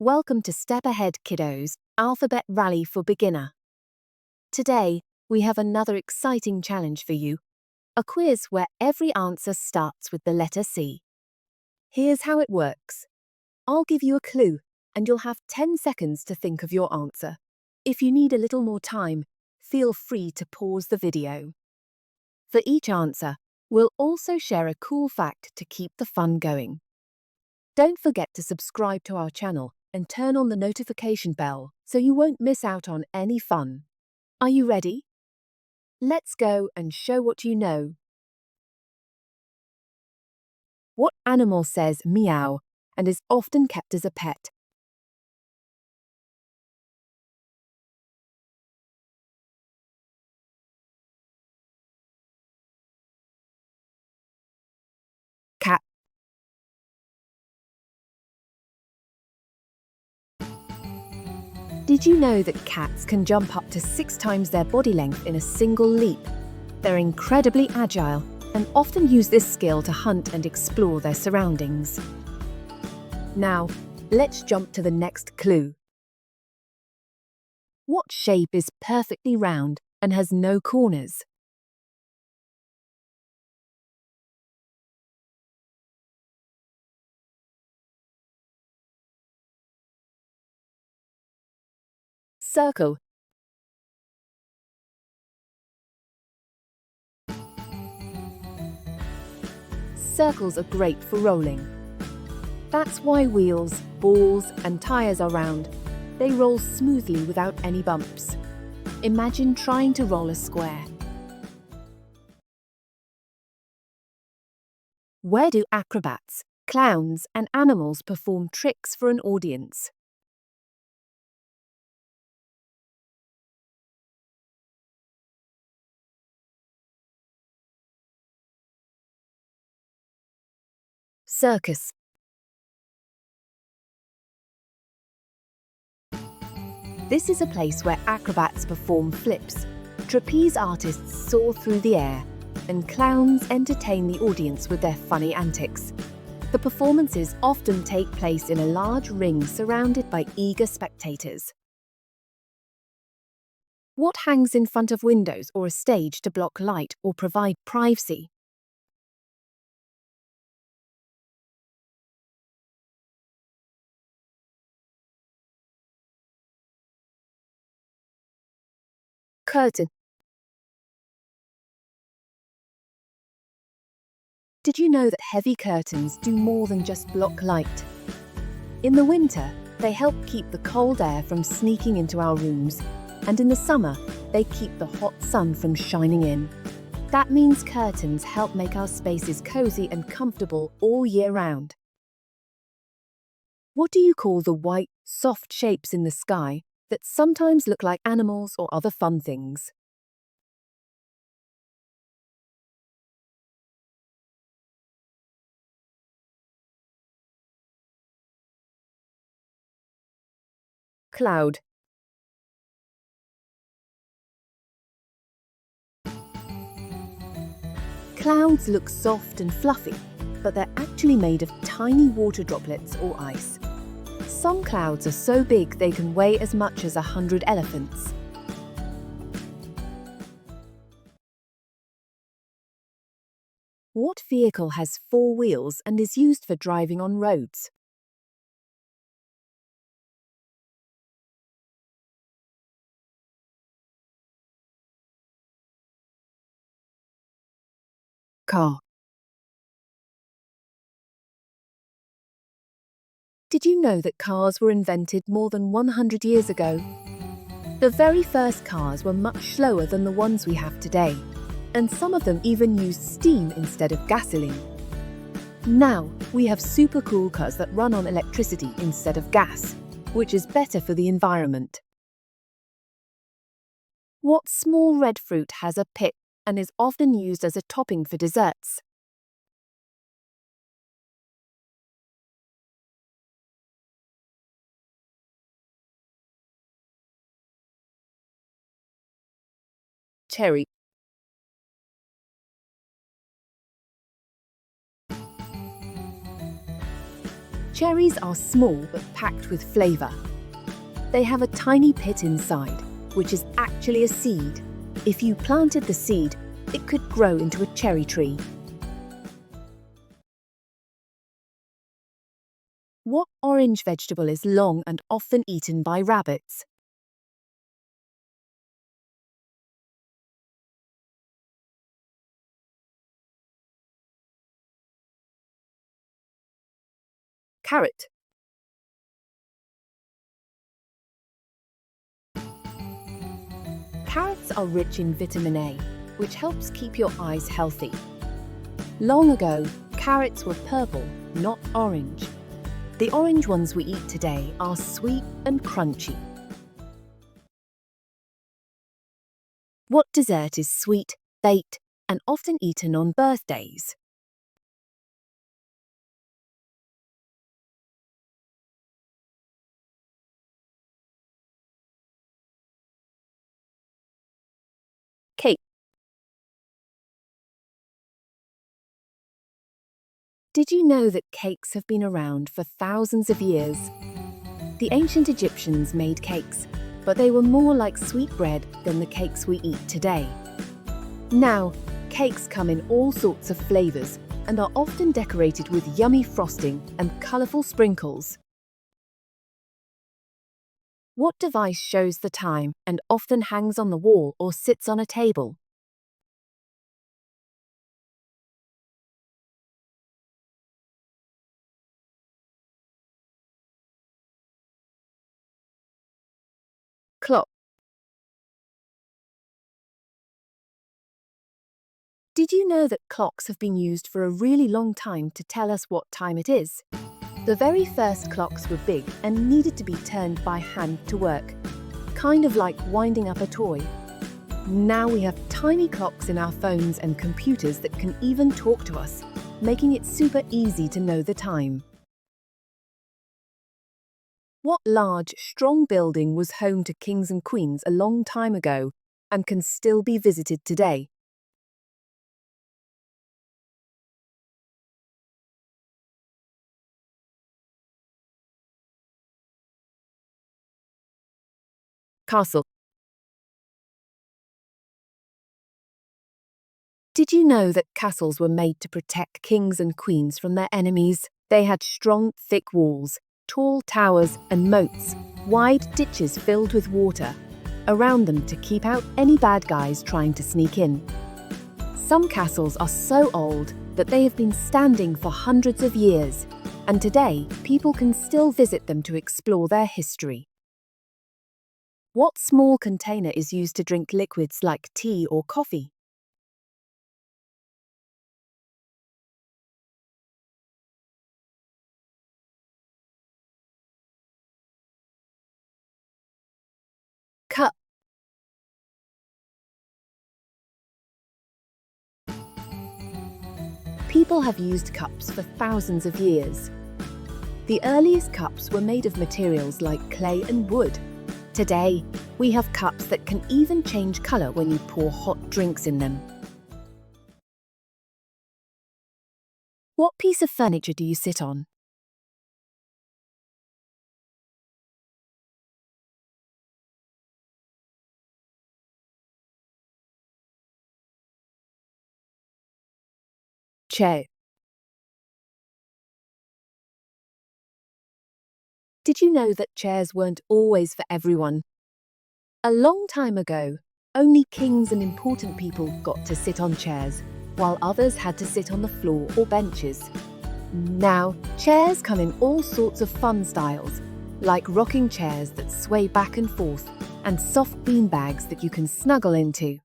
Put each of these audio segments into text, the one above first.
Welcome to Step Ahead Kiddos, Alphabet Rally for Beginner. Today, we have another exciting challenge for you, a quiz where every answer starts with the letter C. Here's how it works. I'll give you a clue, and you'll have 10 seconds to think of your answer. If you need a little more time, feel free to pause the video. For each answer, we'll also share a cool fact to keep the fun going. Don't forget to subscribe to our channel and turn on the notification bell so you won't miss out on any fun. Are you ready? Let's go and show what you know. What animal says meow and is often kept as a pet? Cat. Did you know that cats can jump up to 6 times their body length in a single leap? They're incredibly agile and often use this skill to hunt and explore their surroundings. Now, let's jump to the next clue. What shape is perfectly round and has no corners? Circle. Circles are great for rolling. That's why wheels, balls, and tires are round. They roll smoothly without any bumps. Imagine trying to roll a square. Where do acrobats, clowns, and animals perform tricks for an audience? Circus. This is a place where acrobats perform flips, trapeze artists soar through the air, and clowns entertain the audience with their funny antics. The performances often take place in a large ring surrounded by eager spectators. What hangs in front of windows or a stage to block light or provide privacy? Curtain. Did you know that heavy curtains do more than just block light? In the winter, they help keep the cold air from sneaking into our rooms, and in the summer, they keep the hot sun from shining in. That means curtains help make our spaces cozy and comfortable all year round. What do you call the white, soft shapes in the sky that sometimes look like animals or other fun things? Cloud. Clouds look soft and fluffy, but they're actually made of tiny water droplets or ice. Some clouds are so big they can weigh as much as 100 elephants. What vehicle has 4 wheels and is used for driving on roads? Car. Did you know that cars were invented more than 100 years ago? The very first cars were much slower than the ones we have today, and some of them even used steam instead of gasoline. Now, we have super cool cars that run on electricity instead of gas, which is better for the environment. What small red fruit has a pit and is often used as a topping for desserts? Cherry. Cherries are small but packed with flavor. They have a tiny pit inside, which is actually a seed. If you planted the seed, it could grow into a cherry tree. What orange vegetable is long and often eaten by rabbits? Carrot. Carrots are rich in vitamin A, which helps keep your eyes healthy. Long ago, carrots were purple, not orange. The orange ones we eat today are sweet and crunchy. What dessert is sweet, baked, and often eaten on birthdays? Cake. Did you know that cakes have been around for thousands of years? The ancient Egyptians made cakes, but they were more like sweet bread than the cakes we eat today. Now, cakes come in all sorts of flavors and are often decorated with yummy frosting and colorful sprinkles. What device shows the time and often hangs on the wall or sits on a table? Clock. Did you know that clocks have been used for a really long time to tell us what time it is? The very first clocks were big and needed to be turned by hand to work, kind of like winding up a toy. Now we have tiny clocks in our phones and computers that can even talk to us, making it super easy to know the time. What large, strong building was home to kings and queens a long time ago and can still be visited today? Castle. Did you know that castles were made to protect kings and queens from their enemies? They had strong, thick walls, tall towers and moats, wide ditches filled with water around them to keep out any bad guys trying to sneak in. Some castles are so old that they have been standing for hundreds of years, and today people can still visit them to explore their history. What small container is used to drink liquids like tea or coffee? Cup. People have used cups for thousands of years. The earliest cups were made of materials like clay and wood. Today, we have cups that can even change color when you pour hot drinks in them. What piece of furniture do you sit on? Chair. Did you know that chairs weren't always for everyone? A long time ago, only kings and important people got to sit on chairs, while others had to sit on the floor or benches. Now, chairs come in all sorts of fun styles, like rocking chairs that sway back and forth, and soft beanbags that you can snuggle into.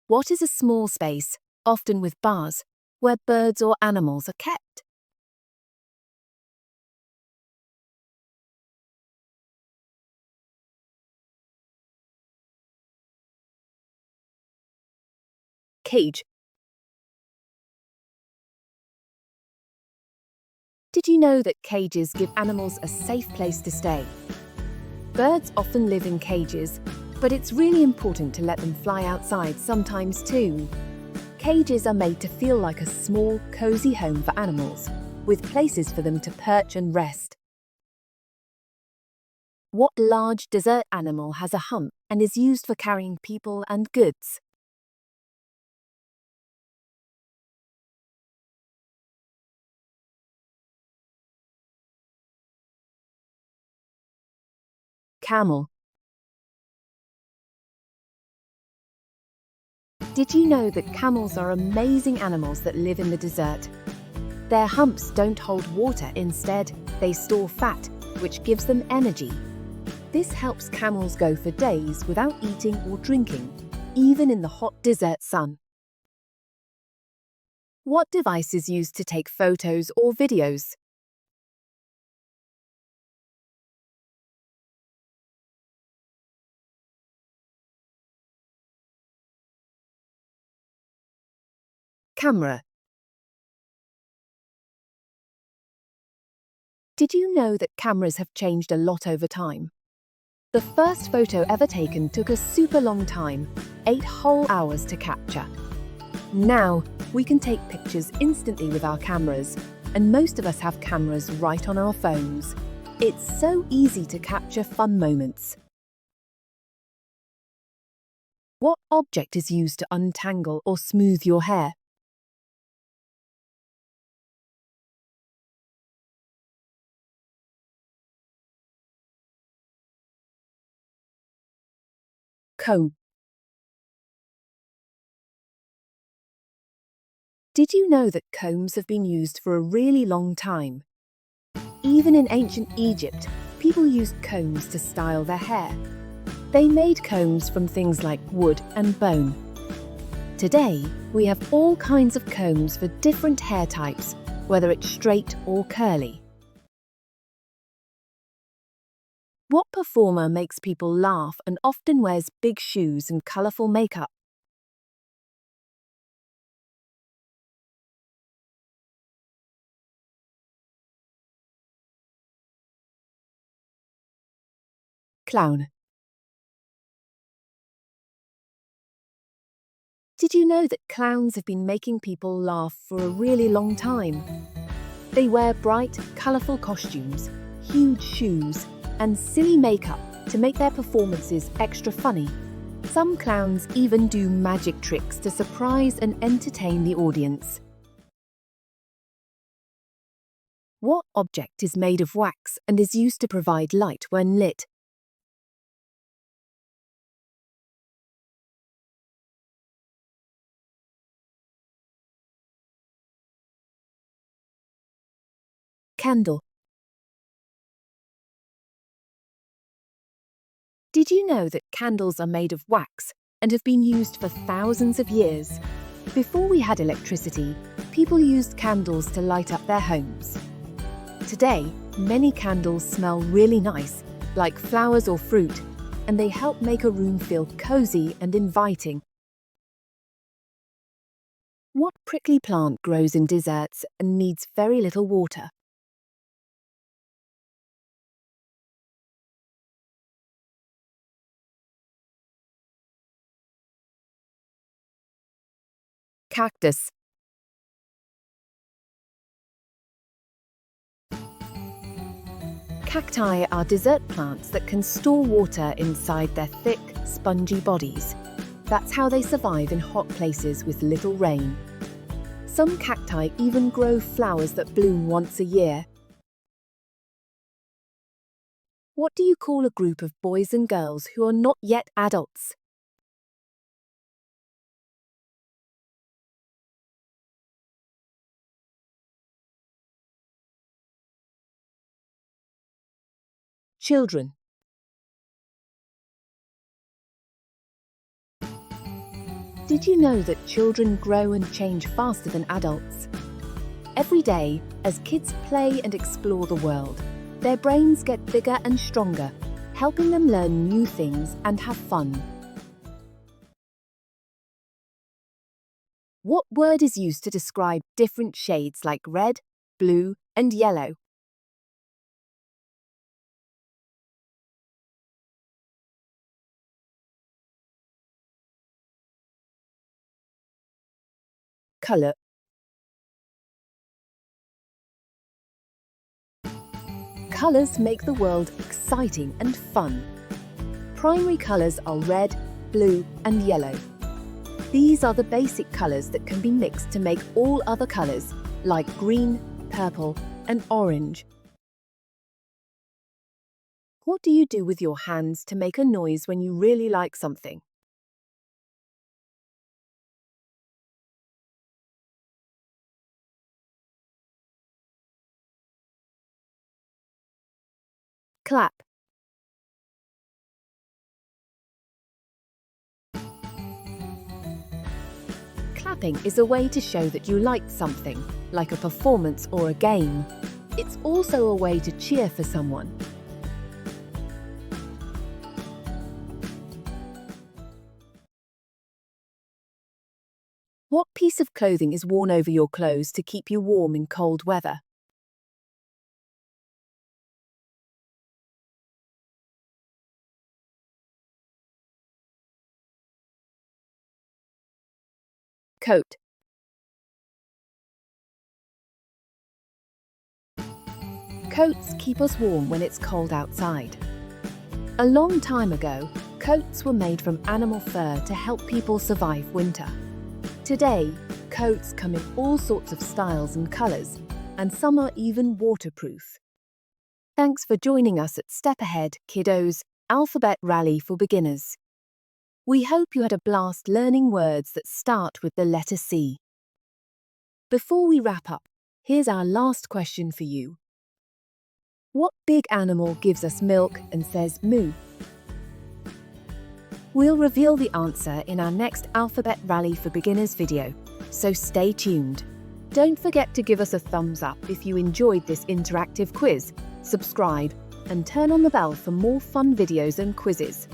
What is a small space, often with bars, where birds or animals are kept? Cage. Did you know that cages give animals a safe place to stay? Birds often live in cages, but it's really important to let them fly outside sometimes too. Cages are made to feel like a small, cozy home for animals, with places for them to perch and rest. What large desert animal has a hump and is used for carrying people and goods? Camel. Did you know that camels are amazing animals that live in the desert? Their humps don't hold water, instead, they store fat, which gives them energy. This helps camels go for days without eating or drinking, even in the hot desert sun. What device is used to take photos or videos? Camera. Did you know that cameras have changed a lot over time? The first photo ever taken took a super long time, 8 whole hours to capture. Now, we can take pictures instantly with our cameras, and most of us have cameras right on our phones. It's so easy to capture fun moments. What object is used to untangle or smooth your hair? Comb. Did you know that combs have been used for a really long time? Even in ancient Egypt, people used combs to style their hair. They made combs from things like wood and bone. Today, we have all kinds of combs for different hair types, whether it's straight or curly. What performer makes people laugh and often wears big shoes and colourful makeup? Clown. Did you know that clowns have been making people laugh for a really long time? They wear bright, colourful costumes, huge shoes, and silly makeup to make their performances extra funny. Some clowns even do magic tricks to surprise and entertain the audience. What object is made of wax and is used to provide light when lit? Candle. Did you know that candles are made of wax and have been used for thousands of years? Before we had electricity, people used candles to light up their homes. Today, many candles smell really nice, like flowers or fruit, and they help make a room feel cozy and inviting. What prickly plant grows in deserts and needs very little water? Cactus. Cacti are desert plants that can store water inside their thick, spongy bodies. That's how they survive in hot places with little rain. Some cacti even grow flowers that bloom once a year. What do you call a group of boys and girls who are not yet adults? Children. Did you know that children grow and change faster than adults? Every day, as kids play and explore the world, their brains get bigger and stronger, helping them learn new things and have fun. What word is used to describe different shades like red, blue, and yellow? Colour. colours make the world exciting and fun. Primary colours are red, blue, and yellow. These are the basic colours that can be mixed to make all other colours, like green, purple, and orange. What do you do with your hands to make a noise when you really like something? Clap. Clapping is a way to show that you liked something, like a performance or a game. It's also a way to cheer for someone. What piece of clothing is worn over your clothes to keep you warm in cold weather? Coat. Coats keep us warm when it's cold outside. A long time ago, coats were made from animal fur to help people survive winter. Today, coats come in all sorts of styles and colours, and some are even waterproof. Thanks for joining us at Step Ahead, Kiddos, Alphabet Rally for Beginners. We hope you had a blast learning words that start with the letter C. Before we wrap up, here's our last question for you. What big animal gives us milk and says moo? We'll reveal the answer in our next Alphabet Rally for Beginners video, so stay tuned. Don't forget to give us a thumbs up if you enjoyed this interactive quiz, subscribe, and turn on the bell for more fun videos and quizzes.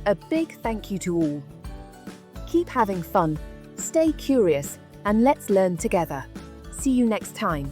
A big thank you to all. Keep having fun, stay curious, and let's learn together. See you next time.